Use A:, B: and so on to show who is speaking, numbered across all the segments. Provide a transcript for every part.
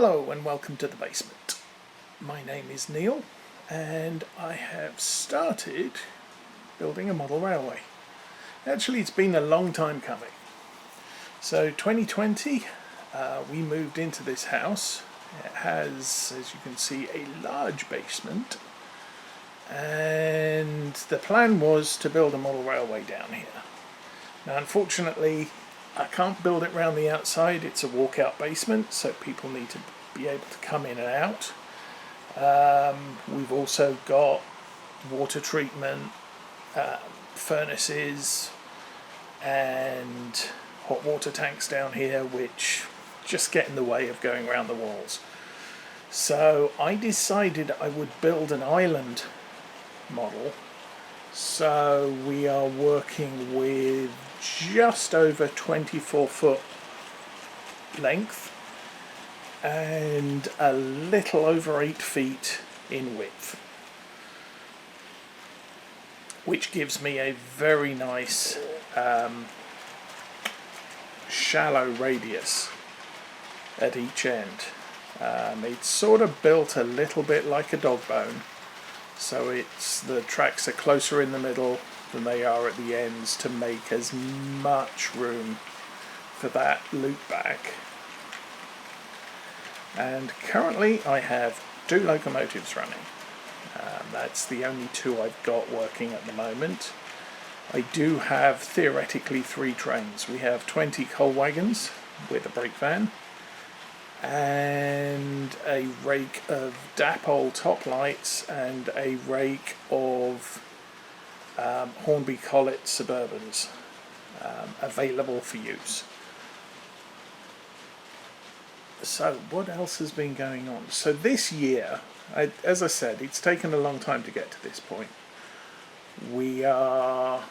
A: Hello and welcome to the basement. My name is Neil and I have started building a model railway. Actually, it's been a long time coming. So 2020 we moved into this house. It has, as you can see, a large basement, and the plan was to build a model railway down here. Now unfortunately I can't build it round the outside. It's a walkout basement, so people need to be able to come in and out. We've also got water treatment, furnaces and hot water tanks down here, which just get in the way of going around the walls. So I decided I would build an island model. So we are working with just over 24-foot length and a little over 8 feet in width, which gives me a very nice shallow radius at each end. It's sort of built a little bit like a dog bone, so the tracks are closer in the middle than they are at the ends to make as much room for that loop back. And currently I have 2 locomotives running. That's the only 2 I've got working at the moment. I do have theoretically 3 trains. We have 20 coal wagons with a brake van and a rake of Dapol top lights and a rake of Hornby Collet Suburbans available for use. So what else has been going on? So this year, as I said, it's taken a long time to get to this point. We are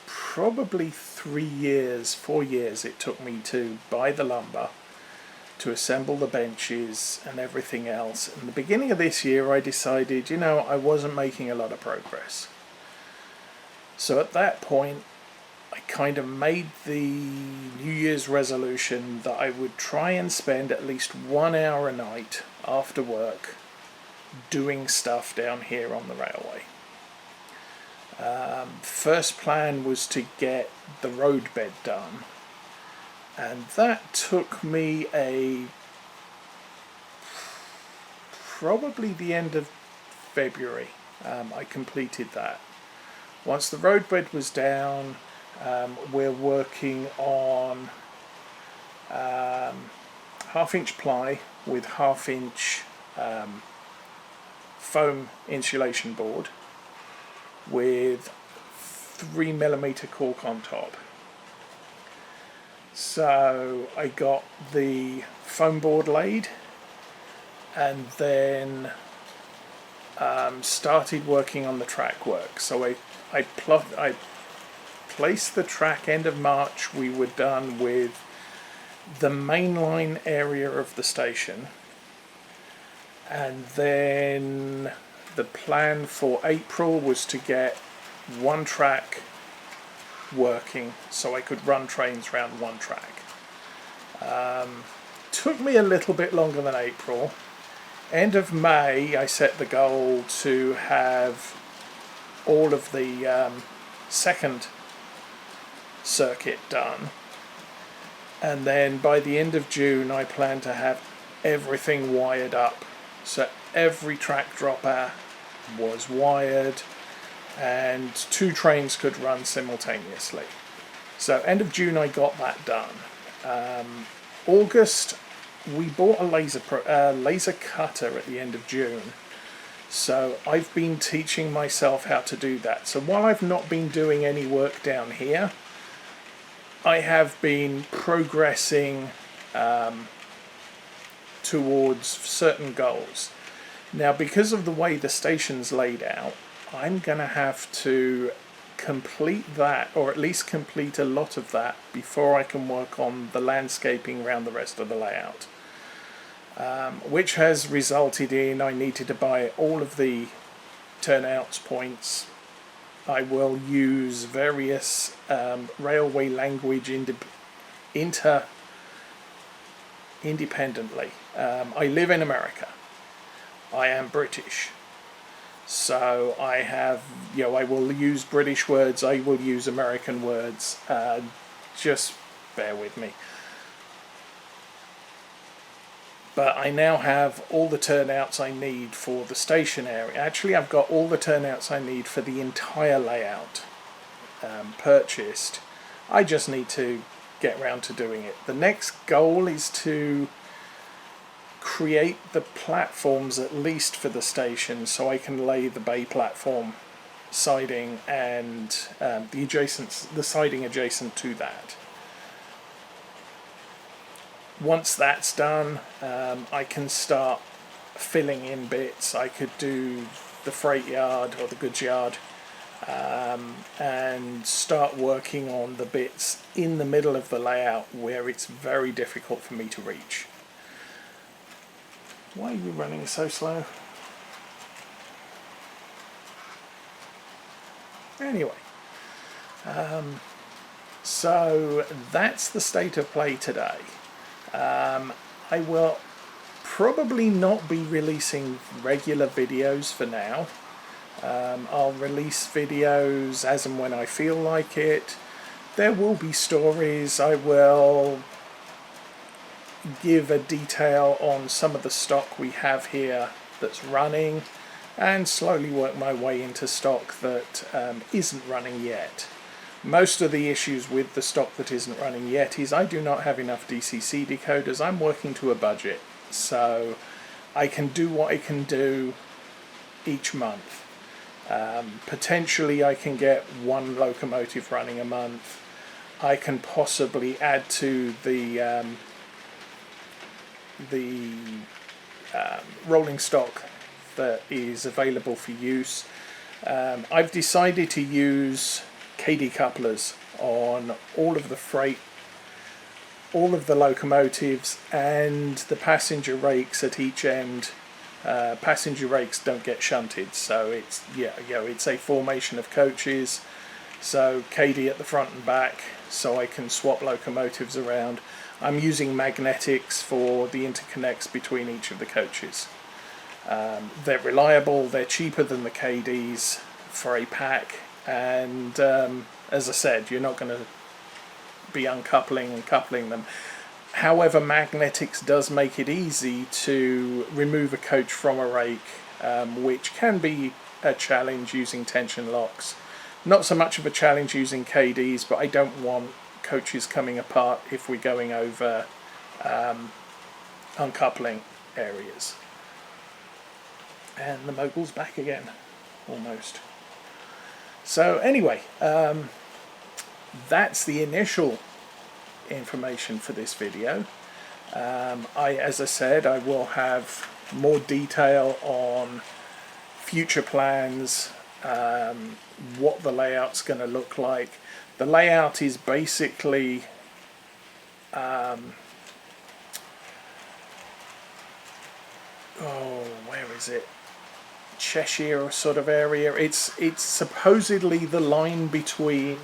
A: probably 4 years it took me to buy the lumber, to assemble the benches and everything else. In the beginning of this year I decided, I wasn't making a lot of progress. So at that point I kind of made the New Year's resolution that I would try and spend at least 1 hour a night after work doing stuff down here on the railway. First plan was to get the roadbed done, and that took me probably the end of February. I completed that. Once the roadbed was down, we're working on 1/2-inch ply with 1/2-inch foam insulation board with 3mm cork on top. So I got the foam board laid and then started working on the track work. So I placed the track end of March. We were done with the mainline area of the station, and then the plan for April was to get one track working so I could run trains around one track. Took me a little bit longer than April. End of May I set the goal to have all of the second circuit done, and then by the end of June I plan to have everything wired up, so every track dropper was wired and 2 trains could run simultaneously. So end of June I got that done. August we bought a laser cutter at the end of June, so I've been teaching myself how to do that. So while I've not been doing any work down here, I have been progressing towards certain goals. Now, because of the way the station's laid out, I'm going to have to complete that, or at least complete a lot of that, before I can work on the landscaping around the rest of the layout. Which has resulted in I needed to buy all of the turnouts points. I will use various railway language independently I live in America. I am British. So I have, I will use British words, I will use American words. Just bear with me. But I now have all the turnouts I need for the station area. Actually, I've got all the turnouts I need for the entire layout purchased. I just need to get around to doing it. The next goal is to create the platforms at least for the station, so I can lay the bay platform siding and the siding adjacent to that. Once that's done, I can start filling in bits. I could do the freight yard or the goods yard and start working on the bits in the middle of the layout where it's very difficult for me to reach. Why are you running so slow? Anyway, so that's the state of play today. I will probably not be releasing regular videos for now. I'll release videos as and when I feel like it. There will be stories. I will give a detail on some of the stock we have here that's running, and slowly work my way into stock that isn't running yet. Most of the issues with the stock that isn't running yet is I do not have enough DCC decoders. I'm working to a budget, so I can do what I can do each month. Potentially I can get one locomotive running a month. I can possibly add to the rolling stock that is available for use. I've decided to use KD couplers on all of the freight, all of the locomotives, and the passenger rakes at each end. Passenger rakes don't get shunted, so it's it's a formation of coaches. So KD at the front and back, so I can swap locomotives around. I'm using magnetics for the interconnects between each of the coaches. They're reliable, they're cheaper than the KDs for a pack, and as I said, you're not going to be uncoupling and coupling them. However, magnetics does make it easy to remove a coach from a rake, which can be a challenge using tension locks. Not so much of a challenge using KDs, but I don't want coaches coming apart if we're going over uncoupling areas. And the mogul's back again, almost. So anyway, that's the initial information for this video. As I said, I will have more detail on future plans, what the layout's going to look like. The layout is basically where is it? Cheshire sort of area. It's supposedly the line between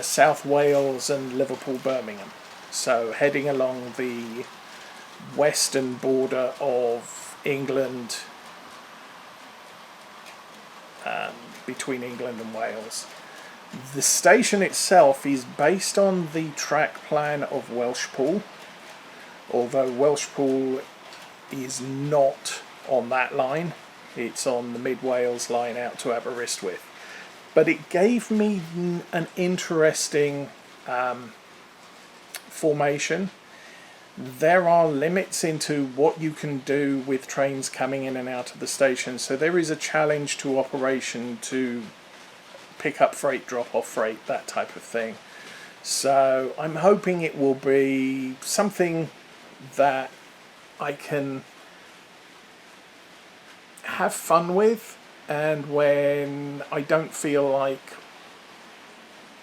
A: South Wales and Liverpool, Birmingham. So heading along the western border of England, between England and Wales. The station itself is based on the track plan of Welshpool, although Welshpool is not on that line. It's on the Mid Wales line out to Aberystwyth. But it gave me an interesting formation. There are limits into what you can do with trains coming in and out of the station, so there is a challenge to operation to pick up freight, drop off freight, that type of thing. So I'm hoping it will be something that I can have fun with, and when I don't feel like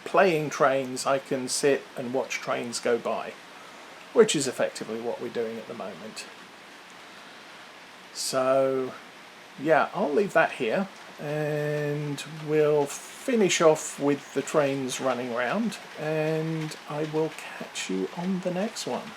A: playing trains, I can sit and watch trains go by, which is effectively what we're doing at the moment. So yeah, I'll leave that here, and we'll finish off with the trains running around, and I will catch you on the next one.